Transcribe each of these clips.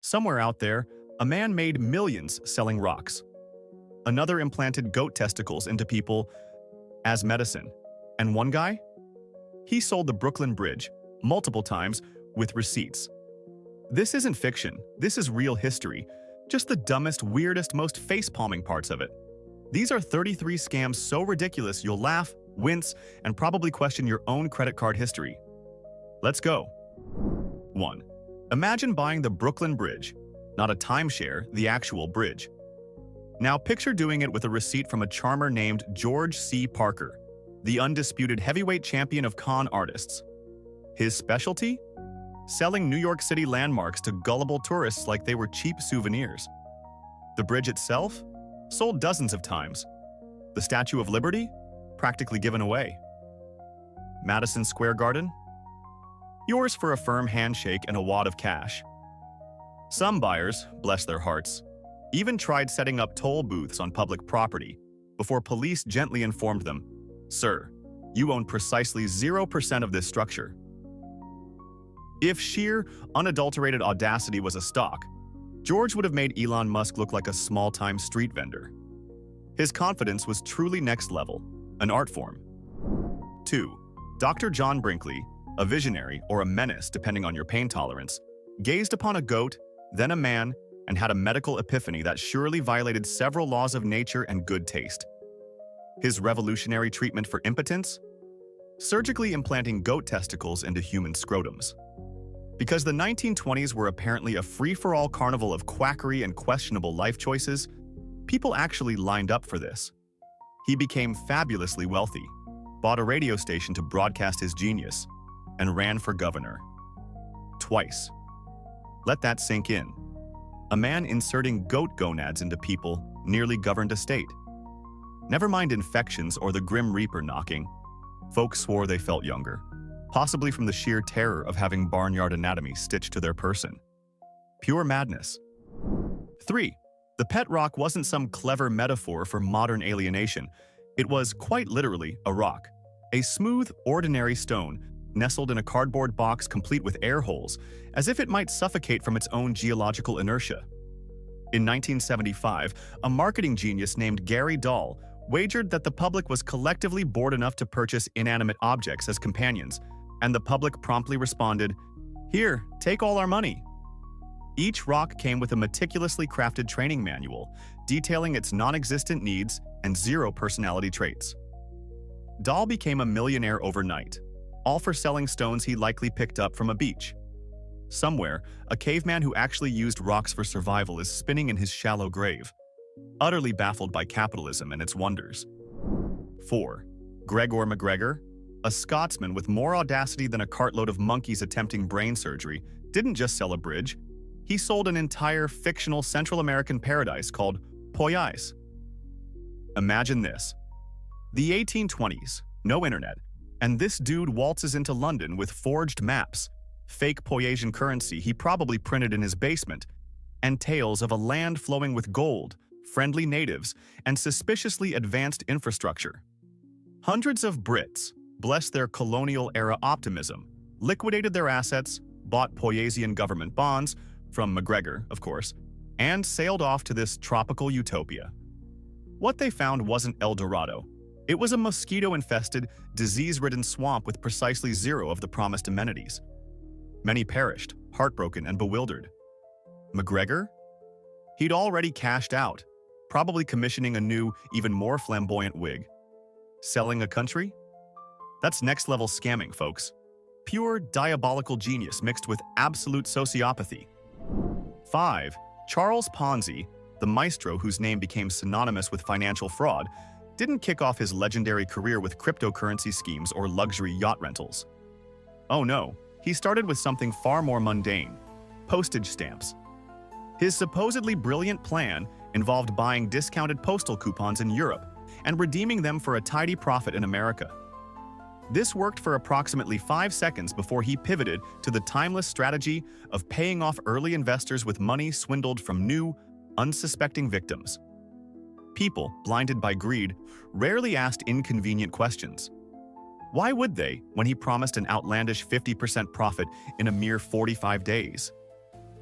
Somewhere out there, a man made millions selling rocks. Another implanted goat testicles into people as medicine. And one guy? He sold the Brooklyn Bridge multiple times with receipts. This isn't fiction, this is real history. Just the dumbest, weirdest, most face-palming parts of it. These are 33 scams so ridiculous you'll laugh, wince, and probably question your own credit card history. Let's go. 1. Imagine buying the Brooklyn Bridge. Not a timeshare, the actual bridge. Now picture doing it with a receipt from a charmer named George C. Parker, the undisputed heavyweight champion of con artists. His specialty? Selling New York City landmarks to gullible tourists like they were cheap souvenirs. The bridge itself? Sold dozens of times. The Statue of Liberty? Practically given away. Madison Square Garden? Yours for a firm handshake and a wad of cash. Some buyers, bless their hearts, even tried setting up toll booths on public property before police gently informed them, "Sir, you own precisely 0% of this structure." If sheer, unadulterated audacity was a stock, George would have made Elon Musk look like a small-time street vendor. His confidence was truly next level, an art form. 2. Dr. John Brinkley, a visionary or a menace depending on your pain tolerance, gazed upon a goat, then a man, and had a medical epiphany that surely violated several laws of nature and good taste. His revolutionary treatment for impotence? Surgically implanting goat testicles into human scrotums. Because the 1920s were apparently a free-for-all carnival of quackery and questionable life choices, people actually lined up for this. He became fabulously wealthy, bought a radio station to broadcast his genius, and ran for governor. Twice. Let that sink in. A man inserting goat gonads into people nearly governed a state. Never mind infections or the Grim Reaper knocking. Folks swore they felt younger, possibly from the sheer terror of having barnyard anatomy stitched to their person. Pure madness. 3. The pet rock wasn't some clever metaphor for modern alienation. It was, quite literally, a rock. A smooth, ordinary stone, nestled in a cardboard box complete with air holes, as if it might suffocate from its own geological inertia. In 1975, a marketing genius named Gary Dahl wagered that the public was collectively bored enough to purchase inanimate objects as companions, and the public promptly responded, "Here, take all our money." Each rock came with a meticulously crafted training manual, detailing its non-existent needs and 0 personality traits. Dahl became a millionaire overnight, all for selling stones he likely picked up from a beach. Somewhere, a caveman who actually used rocks for survival is spinning in his shallow grave, utterly baffled by capitalism and its wonders. 4. Gregory McGregor, a Scotsman with more audacity than a cartload of monkeys attempting brain surgery, didn't just sell a bridge. He sold an entire fictional Central American paradise called Poyais. Imagine this. The 1820s, no internet, and this dude waltzes into London with forged maps, fake Poyasian currency he probably printed in his basement, and tales of a land flowing with gold, friendly natives, and suspiciously advanced infrastructure. Hundreds of Brits, bless their colonial-era optimism, liquidated their assets, bought Poyasian government bonds, from McGregor, of course, and sailed off to this tropical utopia. What they found wasn't El Dorado. It was a mosquito-infested, disease-ridden swamp with precisely 0 of the promised amenities. Many perished, heartbroken and bewildered. McGregor? He'd already cashed out, probably commissioning a new, even more flamboyant wig. Selling a country? That's next-level scamming, folks. Pure, diabolical genius mixed with absolute sociopathy. 5. Charles Ponzi, the maestro whose name became synonymous with financial fraud, didn't kick off his legendary career with cryptocurrency schemes or luxury yacht rentals. Oh no, he started with something far more mundane: postage stamps. His supposedly brilliant plan involved buying discounted postal coupons in Europe and redeeming them for a tidy profit in America. This worked for approximately 5 seconds before he pivoted to the timeless strategy of paying off early investors with money swindled from new, unsuspecting victims. People, blinded by greed, rarely asked inconvenient questions. Why would they, when he promised an outlandish 50% profit in a mere 45 days?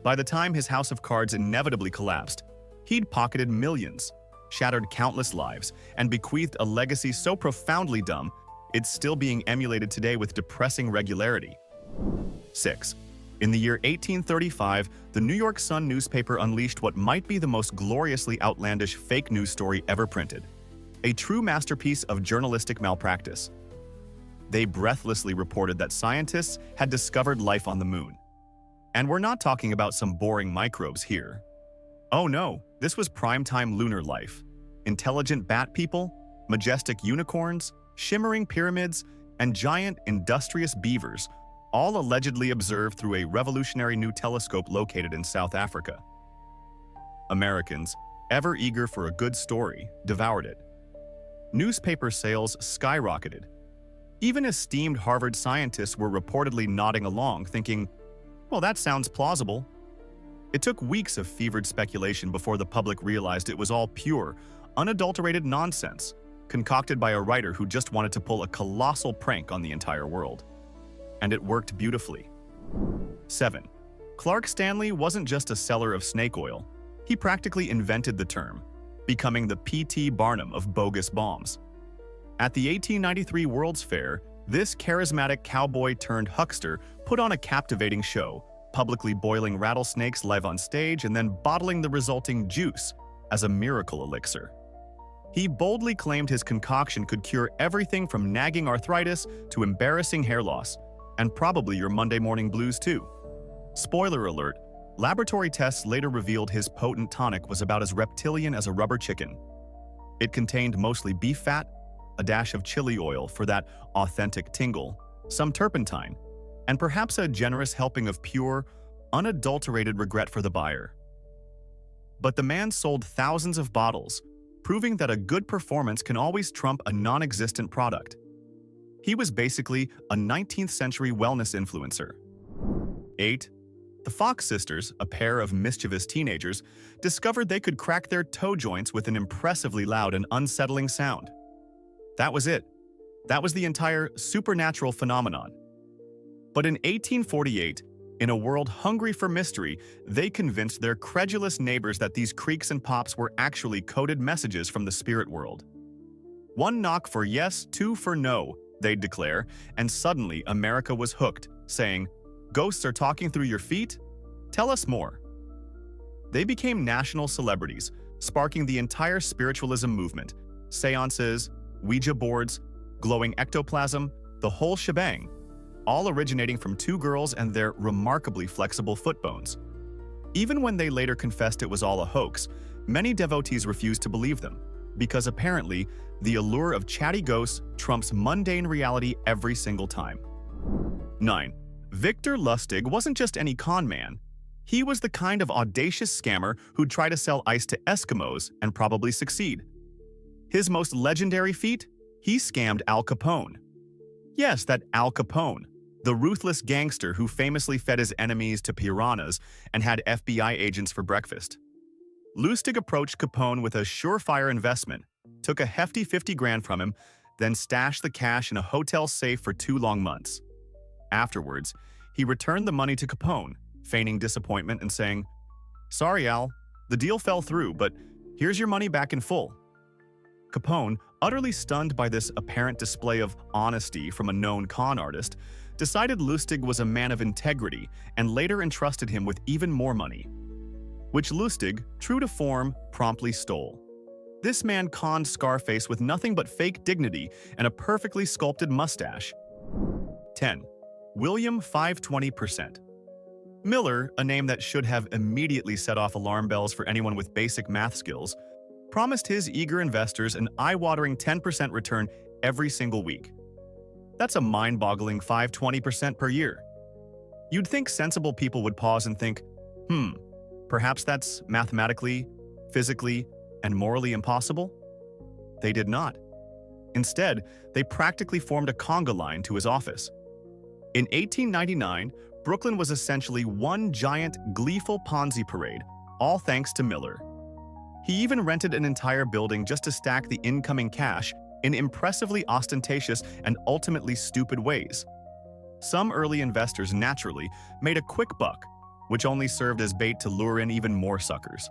By the time his house of cards inevitably collapsed, he'd pocketed millions, shattered countless lives, and bequeathed a legacy so profoundly dumb, it's still being emulated today with depressing regularity. 6. In the year 1835, the New York Sun newspaper unleashed what might be the most gloriously outlandish fake news story ever printed. A true masterpiece of journalistic malpractice. They breathlessly reported that scientists had discovered life on the moon. And we're not talking about some boring microbes here. Oh no, this was primetime lunar life. Intelligent bat people, majestic unicorns, shimmering pyramids, and giant, industrious beavers, all allegedly observed through a revolutionary new telescope located in South Africa. Americans, ever eager for a good story, devoured it. Newspaper sales skyrocketed. Even esteemed Harvard scientists were reportedly nodding along, thinking, well, that sounds plausible. It took weeks of fevered speculation before the public realized it was all pure, unadulterated nonsense, concocted by a writer who just wanted to pull a colossal prank on the entire world. And it worked beautifully. 7. Clark Stanley wasn't just a seller of snake oil. He practically invented the term, becoming the P.T. Barnum of bogus bombs. At the 1893 World's Fair, this charismatic cowboy-turned-huckster put on a captivating show, publicly boiling rattlesnakes live on stage and then bottling the resulting juice as a miracle elixir. He boldly claimed his concoction could cure everything from nagging arthritis to embarrassing hair loss, and probably your Monday morning blues too. Spoiler alert, laboratory tests later revealed his potent tonic was about as reptilian as a rubber chicken. It contained mostly beef fat, a dash of chili oil for that authentic tingle, some turpentine, and perhaps a generous helping of pure, unadulterated regret for the buyer. But the man sold thousands of bottles, proving that a good performance can always trump a non-existent product. He was basically a 19th century wellness influencer. 8. The Fox sisters, a pair of mischievous teenagers, discovered they could crack their toe joints with an impressively loud and unsettling sound. That was it. That was the entire supernatural phenomenon. But in 1848, in a world hungry for mystery, they convinced their credulous neighbors that these creaks and pops were actually coded messages from the spirit world. One knock for yes, two for no, they'd declare, and suddenly America was hooked, saying, "Ghosts are talking through your feet? Tell us more." They became national celebrities, sparking the entire spiritualism movement, seances, Ouija boards, glowing ectoplasm, the whole shebang, all originating from two girls and their remarkably flexible foot bones. Even when they later confessed it was all a hoax, many devotees refused to believe them, because apparently the allure of chatty ghosts trumps mundane reality every single time. 9. Victor Lustig wasn't just any con man. He was the kind of audacious scammer who'd try to sell ice to Eskimos and probably succeed. His most legendary feat? He scammed Al Capone. Yes, that Al Capone, the ruthless gangster who famously fed his enemies to piranhas and had FBI agents for breakfast. Lustig approached Capone with a surefire investment, took a hefty 50 grand from him, then stashed the cash in a hotel safe for 2 long months. Afterwards, he returned the money to Capone, feigning disappointment and saying, "Sorry, Al, the deal fell through, but here's your money back in full." Capone, utterly stunned by this apparent display of honesty from a known con artist, decided Lustig was a man of integrity and later entrusted him with even more money, which Lustig, true to form, promptly stole. This man conned Scarface with nothing but fake dignity and a perfectly sculpted mustache. 10. William 520%. Miller, a name that should have immediately set off alarm bells for anyone with basic math skills, promised his eager investors an eye-watering 10% return every single week. That's a mind-boggling 520% per year. You'd think sensible people would pause and think, perhaps that's mathematically, physically, and morally impossible? They did not. Instead, they practically formed a conga line to his office. In 1899, Brooklyn was essentially one giant, gleeful Ponzi parade, all thanks to Miller. He even rented an entire building just to stack the incoming cash in impressively ostentatious and ultimately stupid ways. Some early investors naturally made a quick buck, which only served as bait to lure in even more suckers.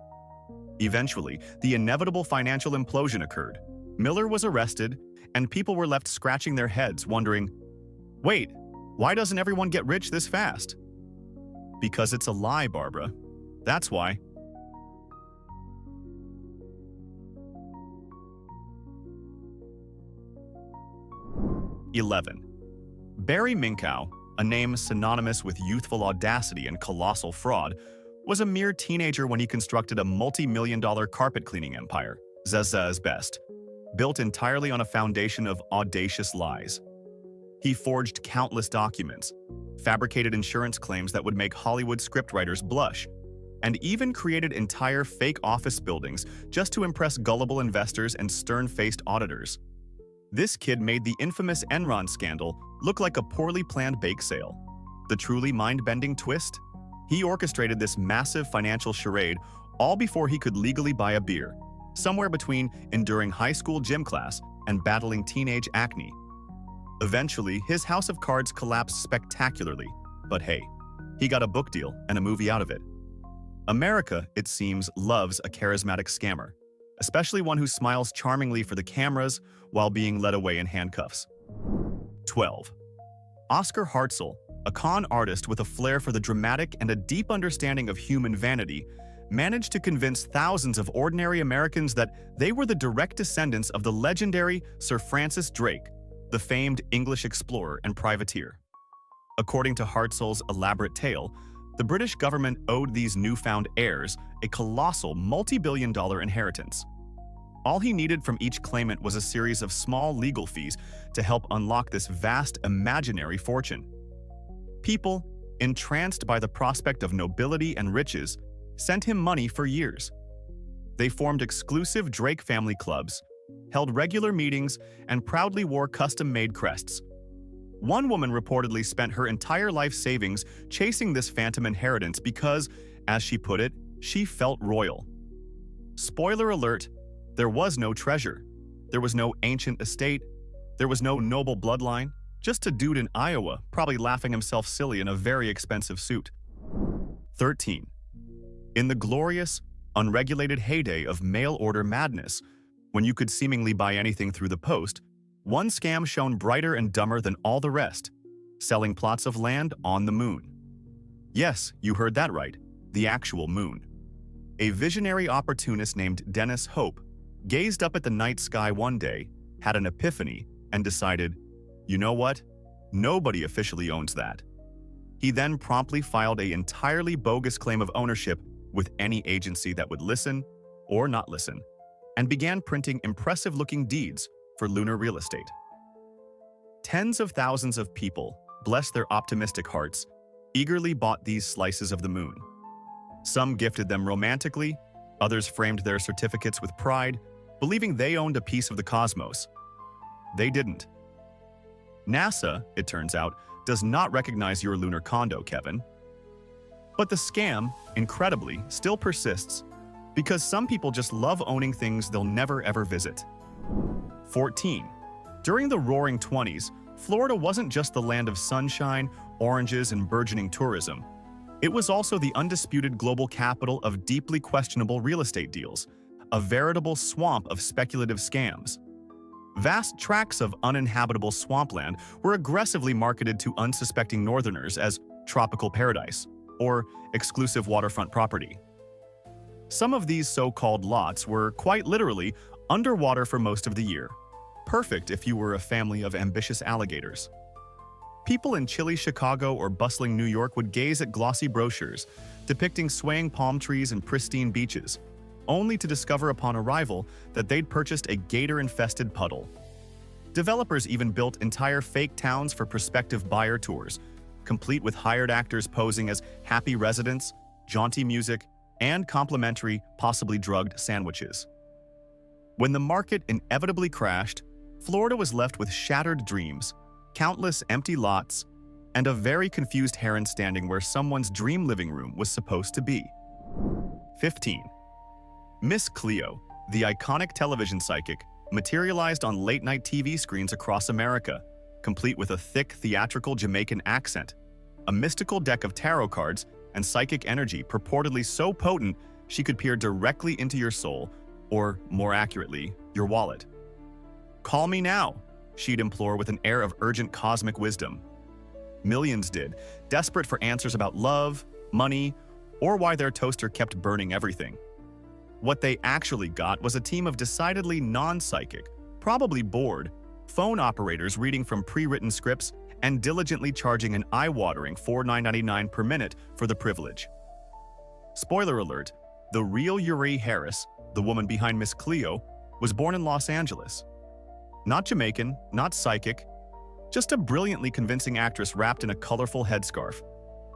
Eventually, the inevitable financial implosion occurred. Miller was arrested, and people were left scratching their heads, wondering, wait, why doesn't everyone get rich this fast? Because it's a lie, Barbara. That's why. (11) Barry Minka, a name synonymous with youthful audacity and colossal fraud, was a mere teenager when he constructed a multi-million-dollar carpet-cleaning empire, Zaz's best, built entirely on a foundation of audacious lies. He forged countless documents, fabricated insurance claims that would make Hollywood scriptwriters blush, and even created entire fake office buildings just to impress gullible investors and stern-faced auditors. This kid made the infamous Enron scandal look like a poorly planned bake sale. The truly mind-bending twist? He orchestrated this massive financial charade all before he could legally buy a beer, somewhere between enduring high school gym class and battling teenage acne. Eventually, his house of cards collapsed spectacularly, but hey, he got a book deal and a movie out of it. America, it seems, loves a charismatic scammer, especially one who smiles charmingly for the cameras while being led away in handcuffs. 12. Oscar Hartzell, a con artist with a flair for the dramatic and a deep understanding of human vanity, managed to convince thousands of ordinary Americans that they were the direct descendants of the legendary Sir Francis Drake, the famed English explorer and privateer. According to Hartzell's elaborate tale, the British government owed these newfound heirs a colossal multi-billion-dollar inheritance. All he needed from each claimant was a series of small legal fees to help unlock this vast imaginary fortune. People, entranced by the prospect of nobility and riches, sent him money for years. They formed exclusive Drake family clubs, held regular meetings, and proudly wore custom-made crests. One woman reportedly spent her entire life savings chasing this phantom inheritance because, as she put it, she felt royal. Spoiler alert, there was no treasure. There was no ancient estate. There was no noble bloodline. Just a dude in Iowa, probably laughing himself silly in a very expensive suit. 13. In the glorious, unregulated heyday of mail-order madness, when you could seemingly buy anything through the post, one scam shone brighter and dumber than all the rest, selling plots of land on the moon. Yes, you heard that right, the actual moon. A visionary opportunist named Dennis Hope gazed up at the night sky one day, had an epiphany, and decided, you know what? Nobody officially owns that. He then promptly filed an entirely bogus claim of ownership with any agency that would listen or not listen, and began printing impressive-looking deeds for lunar real estate. Tens of thousands of people, bless their optimistic hearts, eagerly bought these slices of the moon. Some gifted them romantically, others framed their certificates with pride, believing they owned a piece of the cosmos. They didn't. NASA, it turns out, does not recognize your lunar condo, Kevin. But the scam, incredibly, still persists because some people just love owning things they'll never ever visit. 14. During the Roaring '20s, Florida wasn't just the land of sunshine, oranges, and burgeoning tourism. It was also the undisputed global capital of deeply questionable real estate deals, a veritable swamp of speculative scams. Vast tracts of uninhabitable swampland were aggressively marketed to unsuspecting northerners as tropical paradise or exclusive waterfront property. Some of these so-called lots were quite literally underwater for most of the year, perfect if you were a family of ambitious alligators. People in chilly Chicago or bustling New York would gaze at glossy brochures depicting swaying palm trees and pristine beaches, only to discover upon arrival that they'd purchased a gator-infested puddle. Developers even built entire fake towns for prospective buyer tours, complete with hired actors posing as happy residents, jaunty music, and complimentary, possibly drugged sandwiches. When the market inevitably crashed, Florida was left with shattered dreams, countless empty lots, and a very confused heron standing where someone's dream living room was supposed to be. 15. Miss Cleo, the iconic television psychic, materialized on late-night TV screens across America, complete with a thick theatrical Jamaican accent, a mystical deck of tarot cards, and psychic energy purportedly so potent she could peer directly into your soul, or, more accurately, your wallet. "Call me now," she'd implore with an air of urgent cosmic wisdom. Millions did, desperate for answers about love, money, or why their toaster kept burning everything. What they actually got was a team of decidedly non-psychic, probably bored, phone operators reading from pre-written scripts and diligently charging an eye-watering $4.99 per minute for the privilege. Spoiler alert, the real Uri Harris, the woman behind Miss Cleo, was born in Los Angeles. Not Jamaican, not psychic, just a brilliantly convincing actress wrapped in a colorful headscarf.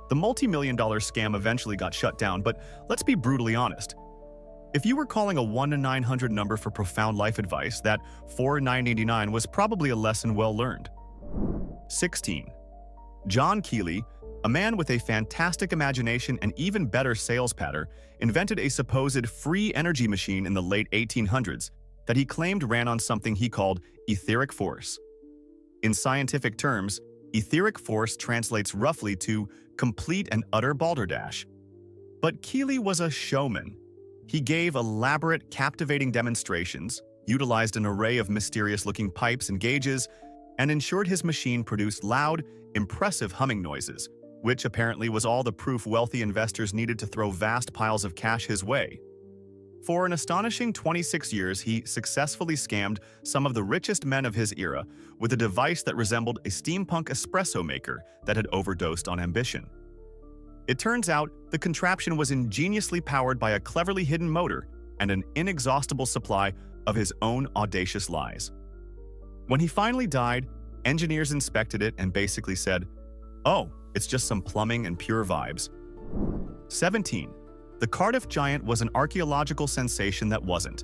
The multi-million-dollar scam eventually got shut down, but let's be brutally honest. If you were calling a 1-900 number for profound life advice, that $4.989 was probably a lesson well learned. 16. John Keeley, a man with a fantastic imagination and even better sales patter, invented a supposed free energy machine in the late 1800s that he claimed ran on something he called etheric force. In scientific terms, etheric force translates roughly to complete and utter balderdash. But Keeley was a showman. He gave elaborate, captivating demonstrations, utilized an array of mysterious-looking pipes and gauges, and ensured his machine produced loud, impressive humming noises, which apparently was all the proof wealthy investors needed to throw vast piles of cash his way. For an astonishing 26 years, he successfully scammed some of the richest men of his era with a device that resembled a steampunk espresso maker that had overdosed on ambition. It turns out the contraption was ingeniously powered by a cleverly hidden motor and an inexhaustible supply of his own audacious lies. When he finally died, engineers inspected it and basically said, "Oh, it's just some plumbing and pure vibes." 17. The Cardiff Giant was an archaeological sensation that wasn't.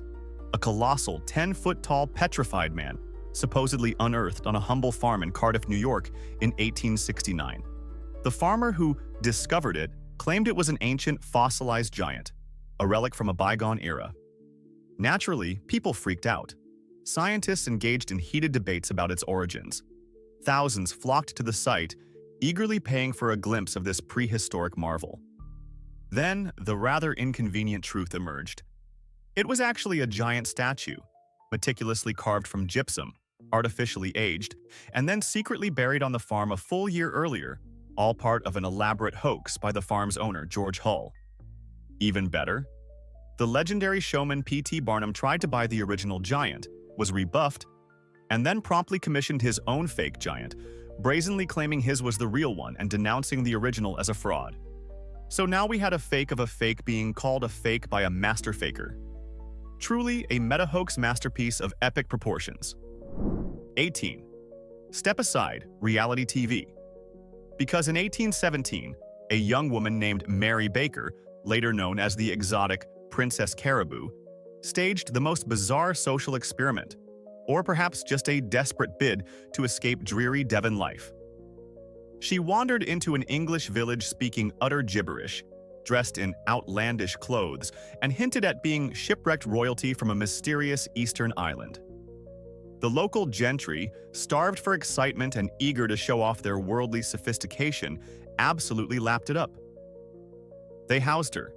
A colossal 10-foot-tall petrified man, supposedly unearthed on a humble farm in Cardiff, New York in 1869. The farmer who discovered it claimed it was an ancient fossilized giant, a relic from a bygone era. Naturally, people freaked out. Scientists engaged in heated debates about its origins. Thousands flocked to the site, eagerly paying for a glimpse of this prehistoric marvel. Then, the rather inconvenient truth emerged. It was actually a giant statue, meticulously carved from gypsum, artificially aged, and then secretly buried on the farm a full year earlier, all part of an elaborate hoax by the farm's owner, George Hull. Even better, the legendary showman P.T. Barnum tried to buy the original giant, was rebuffed, and then promptly commissioned his own fake giant, brazenly claiming his was the real one and denouncing the original as a fraud. So now we had a fake of a fake being called a fake by a master faker. Truly a meta-hoax masterpiece of epic proportions. 18. Step aside, reality TV. Because in 1817, a young woman named Mary Baker, later known as the exotic Princess Caribou, staged the most bizarre social experiment, or perhaps just a desperate bid to escape dreary Devon life. She wandered into an English village speaking utter gibberish, dressed in outlandish clothes, and hinted at being shipwrecked royalty from a mysterious eastern island. The local gentry, starved for excitement and eager to show off their worldly sophistication, absolutely lapped it up. They housed her,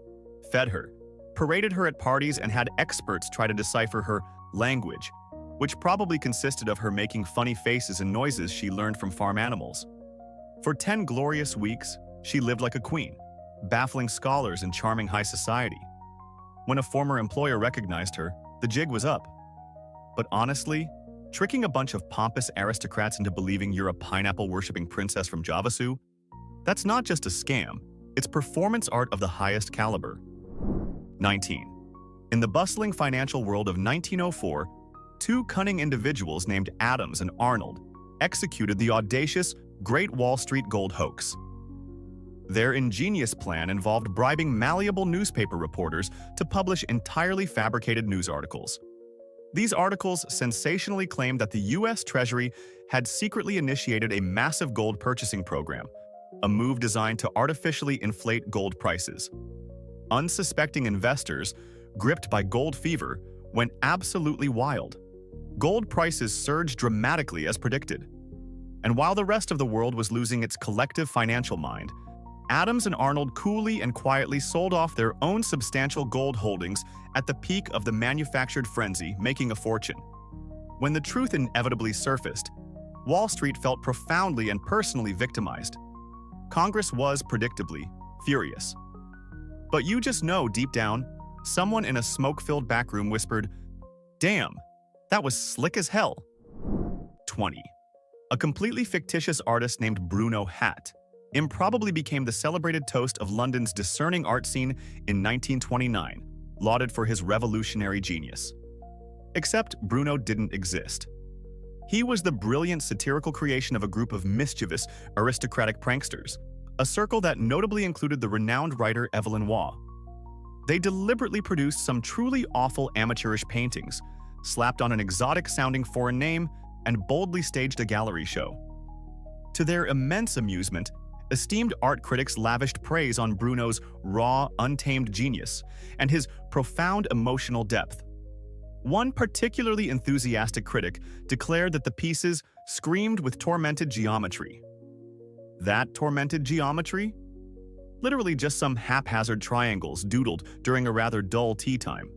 fed her, paraded her at parties, and had experts try to decipher her language, which probably consisted of her making funny faces and noises she learned from farm animals. For 10 glorious weeks, she lived like a queen, baffling scholars and charming high society. When a former employer recognized her, the jig was up. But honestly, tricking a bunch of pompous aristocrats into believing you're a pineapple-worshipping princess from Javasu, that's not just a scam, it's performance art of the highest caliber. 19. In the bustling financial world of 1904, two cunning individuals named Adams and Arnold executed the audacious Great Wall Street Gold Hoax. Their ingenious plan involved bribing malleable newspaper reporters to publish entirely fabricated news articles. These articles sensationally claimed that the U.S. Treasury had secretly initiated a massive gold purchasing program, a move designed to artificially inflate gold prices. Unsuspecting investors, gripped by gold fever, went absolutely wild. Gold prices surged dramatically as predicted. And while the rest of the world was losing its collective financial mind, Adams and Arnold coolly and quietly sold off their own substantial gold holdings at the peak of the manufactured frenzy, making a fortune. When the truth inevitably surfaced, Wall Street felt profoundly and personally victimized. Congress was, predictably, furious. But you just know deep down, someone in a smoke-filled backroom whispered, "Damn, that was slick as hell." 20. A completely fictitious artist named Bruno Hat improbably became the celebrated toast of London's discerning art scene in 1929, lauded for his revolutionary genius. Except Bruno didn't exist. He was the brilliant satirical creation of a group of mischievous, aristocratic pranksters, a circle that notably included the renowned writer Evelyn Waugh. They deliberately produced some truly awful amateurish paintings, slapped on an exotic-sounding foreign name, and boldly staged a gallery show. To their immense amusement, esteemed art critics lavished praise on Bruno's raw, untamed genius and his profound emotional depth. One particularly enthusiastic critic declared that the pieces screamed with tormented geometry. That tormented geometry? Literally just some haphazard triangles doodled during a rather dull tea time.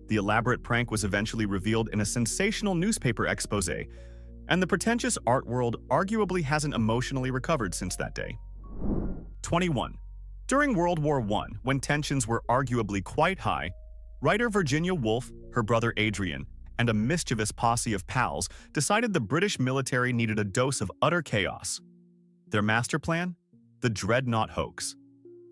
The elaborate prank was eventually revealed in a sensational newspaper exposé, and the pretentious art world arguably hasn't emotionally recovered since that day. 21. During World War I, when tensions were arguably quite high, writer Virginia Woolf, her brother Adrian, and a mischievous posse of pals decided the British military needed a dose of utter chaos. Their master plan? The Dreadnot hoax.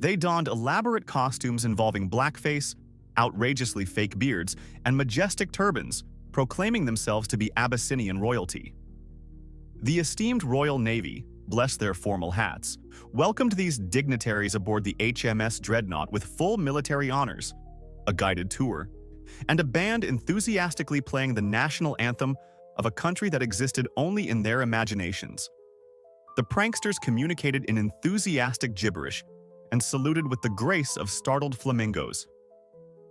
They donned elaborate costumes involving blackface, outrageously fake beards, and majestic turbans, proclaiming themselves to be Abyssinian royalty. The esteemed Royal Navy, bless their formal hats, welcomed these dignitaries aboard the HMS Dreadnot with full military honors, a guided tour, and a band enthusiastically playing the national anthem of a country that existed only in their imaginations. The pranksters communicated in enthusiastic gibberish and saluted with the grace of startled flamingos.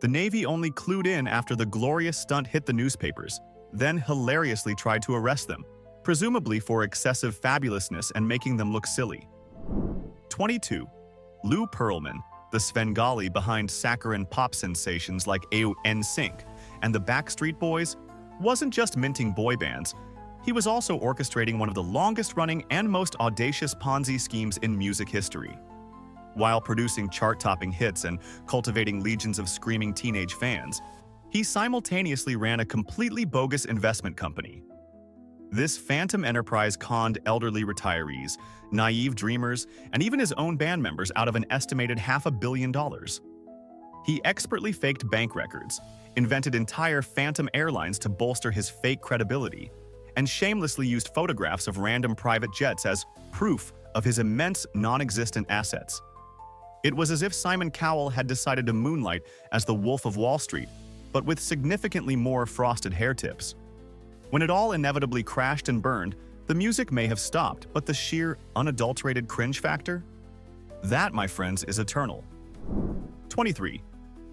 The Navy only clued in after the glorious stunt hit the newspapers, then hilariously tried to arrest them, presumably for excessive fabulousness and making them look silly. 22. Lou Pearlman, the Svengali behind saccharine pop sensations like NSYNC and the Backstreet Boys, wasn't just minting boy bands, he was also orchestrating one of the longest-running and most audacious Ponzi schemes in music history. While producing chart-topping hits and cultivating legions of screaming teenage fans, he simultaneously ran a completely bogus investment company. This phantom enterprise conned elderly retirees, naive dreamers, and even his own band members out of an estimated $500 million. He expertly faked bank records, invented entire phantom airlines to bolster his fake credibility, and shamelessly used photographs of random private jets as proof of his immense non-existent assets. It was as if Simon Cowell had decided to moonlight as the Wolf of Wall Street, but with significantly more frosted hair tips. When it all inevitably crashed and burned, the music may have stopped, but the sheer, unadulterated cringe factor? That, my friends, is eternal. 23.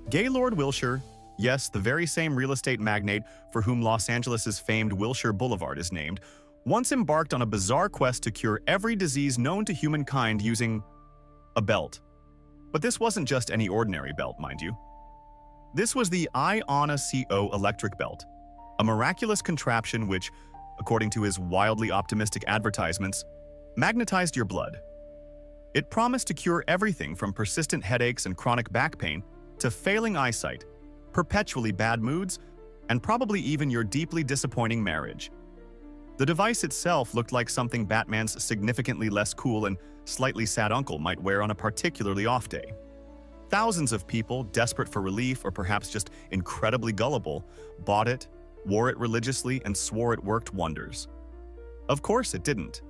Gaylord Wilshire, yes, the very same real estate magnate for whom Los Angeles' famed Wilshire Boulevard is named, once embarked on a bizarre quest to cure every disease known to humankind using a belt. But this wasn't just any ordinary belt, mind you. This was the Iona-CO electric belt, a miraculous contraption which, according to his wildly optimistic advertisements, magnetized your blood. It promised to cure everything from persistent headaches and chronic back pain to failing eyesight, perpetually bad moods, and probably even your deeply disappointing marriage. The device itself looked like something Batman's significantly less cool and slightly sad uncle might wear on a particularly off day. Thousands of people, desperate for relief or perhaps just incredibly gullible, bought it, wore it religiously, and swore it worked wonders. Of course it didn't.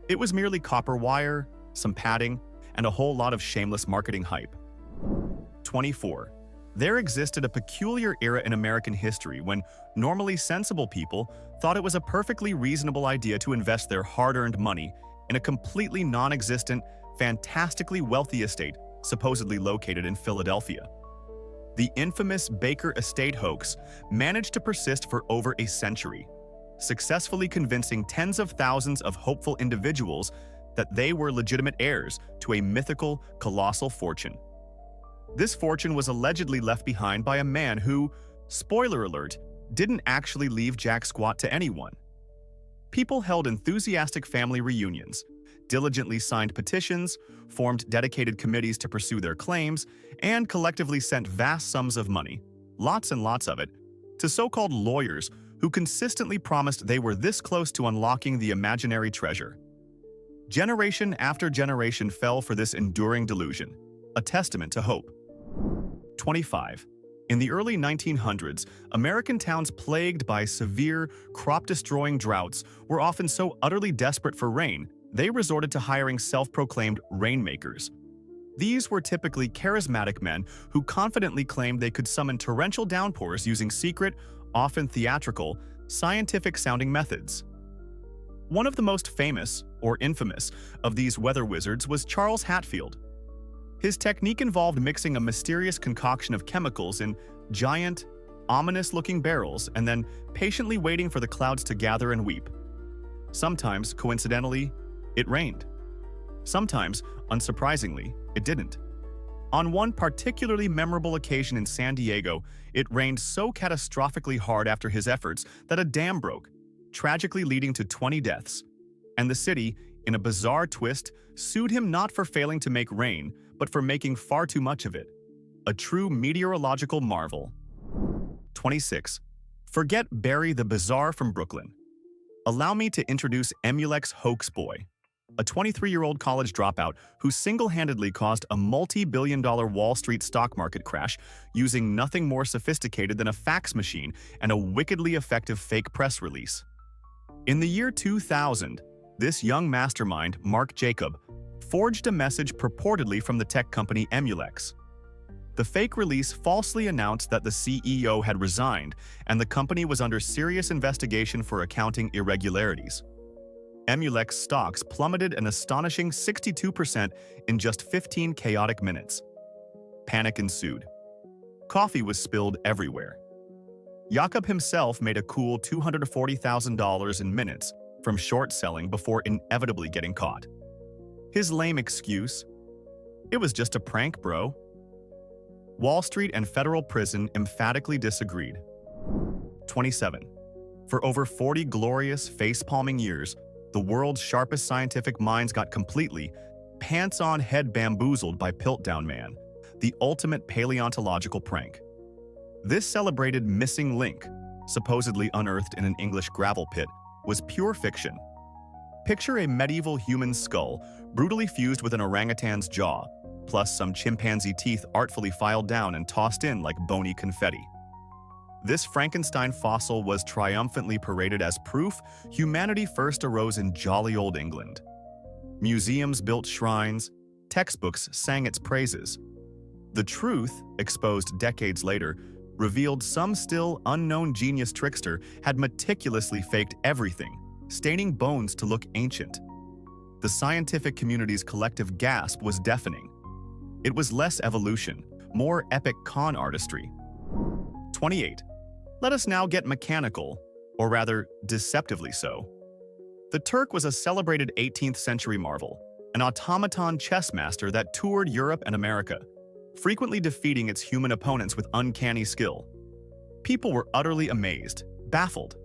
It was merely copper wire, some padding, and a whole lot of shameless marketing hype. 24. There existed a peculiar era in American history when normally sensible people thought it was a perfectly reasonable idea to invest their hard-earned money in a completely non-existent, fantastically wealthy estate supposedly located in Philadelphia. The infamous Baker estate hoax managed to persist for over a century, successfully convincing tens of thousands of hopeful individuals that they were legitimate heirs to a mythical, colossal fortune. This fortune was allegedly left behind by a man who, spoiler alert, didn't actually leave jack squat to anyone. People held enthusiastic family reunions, diligently signed petitions, formed dedicated committees to pursue their claims, and collectively sent vast sums of money, lots and lots of it, to so-called lawyers who consistently promised they were this close to unlocking the imaginary treasure. Generation after generation fell for this enduring delusion, a testament to hope. 25. In the early 1900s, American towns plagued by severe, crop-destroying droughts were often so utterly desperate for rain, they resorted to hiring self-proclaimed rainmakers. These were typically charismatic men who confidently claimed they could summon torrential downpours using secret, often theatrical, scientific-sounding methods. One of the most famous, or infamous, of these weather wizards was Charles Hatfield. His technique involved mixing a mysterious concoction of chemicals in giant, ominous-looking barrels and then patiently waiting for the clouds to gather and weep. Sometimes, coincidentally, it rained. Sometimes, unsurprisingly, it didn't. On one particularly memorable occasion in San Diego, it rained so catastrophically hard after his efforts that a dam broke, tragically leading to 20 deaths. And the city, in a bizarre twist, sued him not for failing to make rain, but for making far too much of it. A true meteorological marvel. 26. Forget Barry the Bizarre from Brooklyn. Allow me to introduce Emullex Hoax Boy, a 23-year-old college dropout who single-handedly caused a multi-billion-dollar Wall Street stock market crash using nothing more sophisticated than a fax machine and a wickedly effective fake press release. In the year 2000, this young mastermind, Mark Jacob, forged a message purportedly from the tech company Emullex. The fake release falsely announced that the CEO had resigned and the company was under serious investigation for accounting irregularities. Emullex stocks plummeted an astonishing 62% in just 15 chaotic minutes. Panic ensued. Coffee was spilled everywhere. Jacob himself made a cool $240,000 in minutes from short selling before inevitably getting caught. His lame excuse? It was just a prank, bro. Wall Street and federal prison emphatically disagreed. 27. For over 40 glorious, face-palming years, the world's sharpest scientific minds got completely, pants-on head bamboozled by Piltdown Man, the ultimate paleontological prank. This celebrated missing link, supposedly unearthed in an English gravel pit, was pure fiction. Picture a medieval human skull brutally fused with an orangutan's jaw, plus some chimpanzee teeth artfully filed down and tossed in like bony confetti. This Frankenstein fossil was triumphantly paraded as proof humanity first arose in jolly old England. Museums built shrines, textbooks sang its praises. The truth, exposed decades later, revealed some still unknown genius trickster had meticulously faked everything, staining bones to look ancient. The scientific community's collective gasp was deafening. It was less evolution, more epic con artistry. 28. Let us now get mechanical, or rather, deceptively so. The Turk was a celebrated 18th century marvel, an automaton chess master that toured Europe and America, frequently defeating its human opponents with uncanny skill. People were utterly amazed, baffled.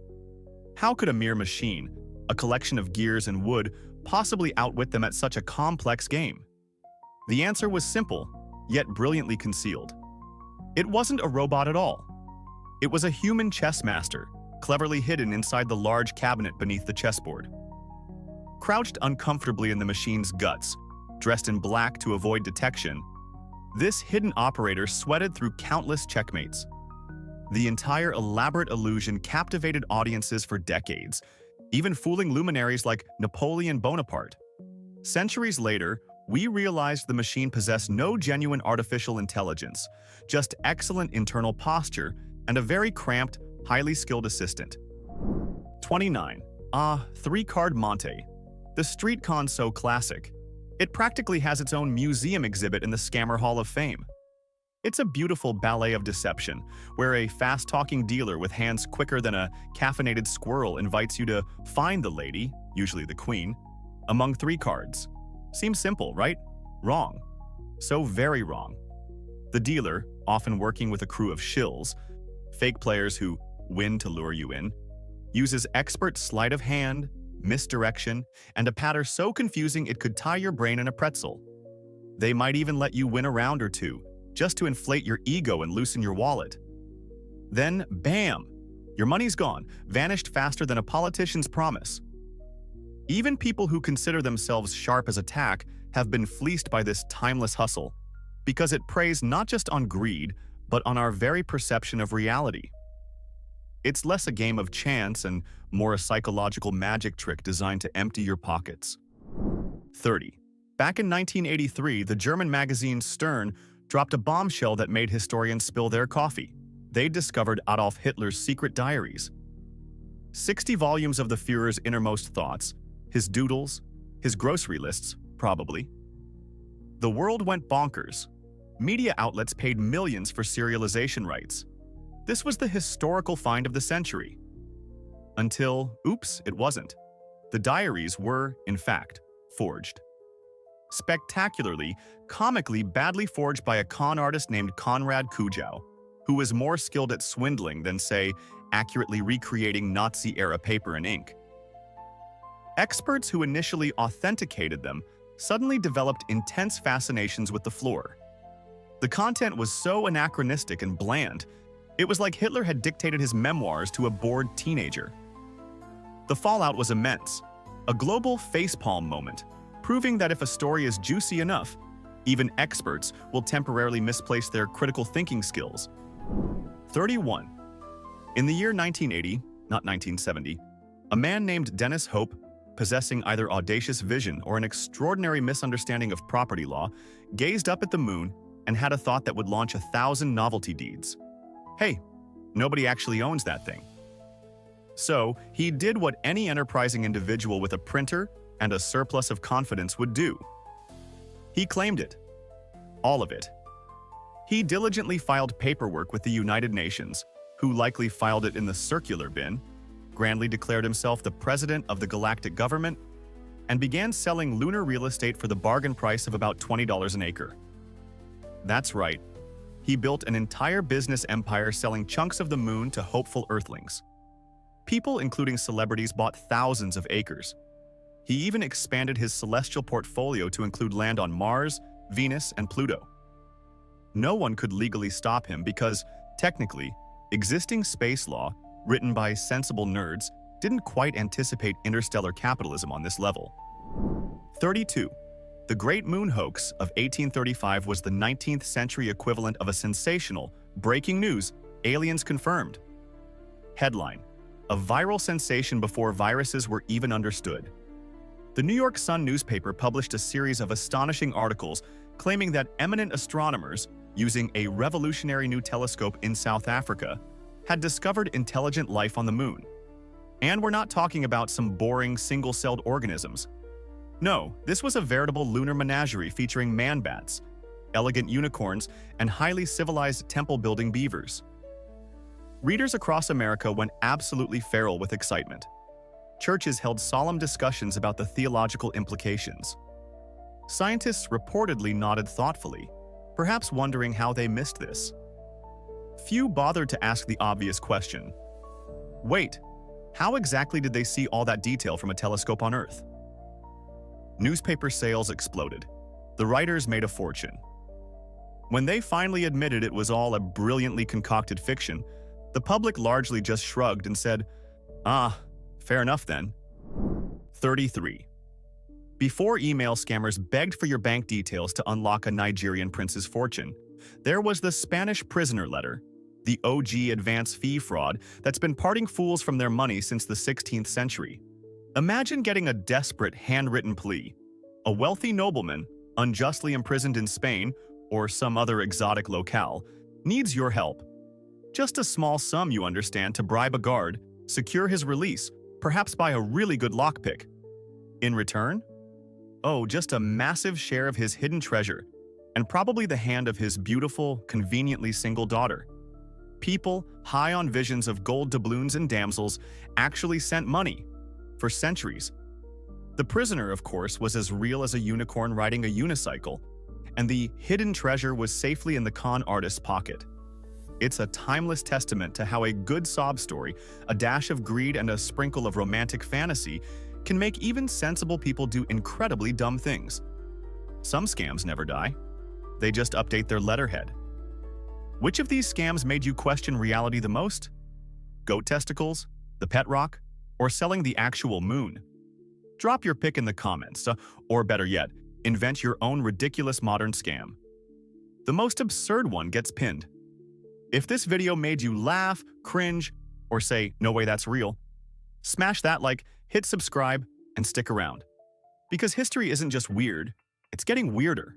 How could a mere machine, a collection of gears and wood, possibly outwit them at such a complex game? The answer was simple, yet brilliantly concealed. It wasn't a robot at all. It was a human chess master, cleverly hidden inside the large cabinet beneath the chessboard. Crouched uncomfortably in the machine's guts, dressed in black to avoid detection, this hidden operator sweated through countless checkmates. The entire elaborate illusion captivated audiences for decades, even fooling luminaries like Napoleon Bonaparte. Centuries later, we realized the machine possessed no genuine artificial intelligence, just excellent internal posture and a very cramped, highly skilled assistant. 29. Three-card Monte. The street con so classic. It practically has its own museum exhibit in the Scammer Hall of Fame. It's a beautiful ballet of deception, where a fast-talking dealer with hands quicker than a caffeinated squirrel invites you to find the lady, usually the queen, among 3 cards. Seems simple, right? Wrong. So very wrong. The dealer, often working with a crew of shills, fake players who win to lure you in, uses expert sleight of hand, misdirection, and a patter so confusing it could tie your brain in a pretzel. They might even let you win a round or two, just to inflate your ego and loosen your wallet. Then, bam! Your money's gone, vanished faster than a politician's promise. Even people who consider themselves sharp as a tack have been fleeced by this timeless hustle, because it preys not just on greed, but on our very perception of reality. It's less a game of chance and more a psychological magic trick designed to empty your pockets. 30. Back in 1983, the German magazine Stern dropped a bombshell that made historians spill their coffee. They discovered Adolf Hitler's secret diaries. 60 volumes of the Führer's innermost thoughts, his doodles, his grocery lists, probably. The world went bonkers. Media outlets paid millions for serialization rights. This was the historical find of the century. Until, oops, it wasn't. The diaries were, in fact, forged. Spectacularly, comically badly forged by a con artist named Konrad Kujau, who was more skilled at swindling than, say, accurately recreating Nazi-era paper and ink. Experts who initially authenticated them suddenly developed intense fascinations with the floor. The content was so anachronistic and bland, it was like Hitler had dictated his memoirs to a bored teenager. The fallout was immense, a global facepalm moment, proving that if a story is juicy enough, even experts will temporarily misplace their critical thinking skills. 31. In the year 1980, not 1970, a man named Dennis Hope, possessing either audacious vision or an extraordinary misunderstanding of property law, gazed up at the moon and had a thought that would launch 1,000 novelty deeds. Hey, nobody actually owns that thing. So, he did what any enterprising individual with a printer and a surplus of confidence would do. He claimed it. All of it. He diligently filed paperwork with the United Nations, who likely filed it in the circular bin, grandly declared himself the president of the galactic government, and began selling lunar real estate for the bargain price of about $20 an acre. That's right. He built an entire business empire selling chunks of the moon to hopeful Earthlings. People, including celebrities, bought thousands of acres. He even expanded his celestial portfolio to include land on Mars, Venus, and Pluto. No one could legally stop him because, technically, existing space law, written by sensible nerds, didn't quite anticipate interstellar capitalism on this level. 32. The Great Moon Hoax of 1835 was the 19th century equivalent of a sensational, breaking news, aliens confirmed. Headline: a viral sensation before viruses were even understood. The New York Sun newspaper published a series of astonishing articles claiming that eminent astronomers, using a revolutionary new telescope in South Africa, had discovered intelligent life on the moon. And we're not talking about some boring single-celled organisms. No, this was a veritable lunar menagerie featuring man-bats, elegant unicorns, and highly civilized temple-building beavers. Readers across America went absolutely feral with excitement. Churches held solemn discussions about the theological implications. Scientists reportedly nodded thoughtfully, perhaps wondering how they missed this. Few bothered to ask the obvious question. Wait, how exactly did they see all that detail from a telescope on Earth? Newspaper sales exploded. The writers made a fortune. When they finally admitted it was all a brilliantly concocted fiction, the public largely just shrugged and said, "Ah, fair enough then." 33. Before email scammers begged for your bank details to unlock a Nigerian prince's fortune, there was the Spanish prisoner letter, the OG advance fee fraud that's been parting fools from their money since the 16th century. Imagine getting a desperate handwritten plea. A wealthy nobleman, unjustly imprisoned in Spain or some other exotic locale, needs your help. Just a small sum, you understand, to bribe a guard, secure his release, perhaps buy a really good lockpick. In return? Oh, just a massive share of his hidden treasure, and probably the hand of his beautiful, conveniently single daughter. People, high on visions of gold doubloons and damsels, actually sent money. For centuries. The prisoner, of course, was as real as a unicorn riding a unicycle, and the hidden treasure was safely in the con artist's pocket. It's a timeless testament to how a good sob story, a dash of greed, and a sprinkle of romantic fantasy can make even sensible people do incredibly dumb things. Some scams never die. They just update their letterhead. Which of these scams made you question reality the most? Goat testicles, the pet rock, or selling the actual moon? Drop your pick in the comments, or better yet, invent your own ridiculous modern scam. The most absurd one gets pinned. If this video made you laugh, cringe, or say, "No way, that's real," smash that like, hit subscribe, and stick around. Because history isn't just weird, it's getting weirder.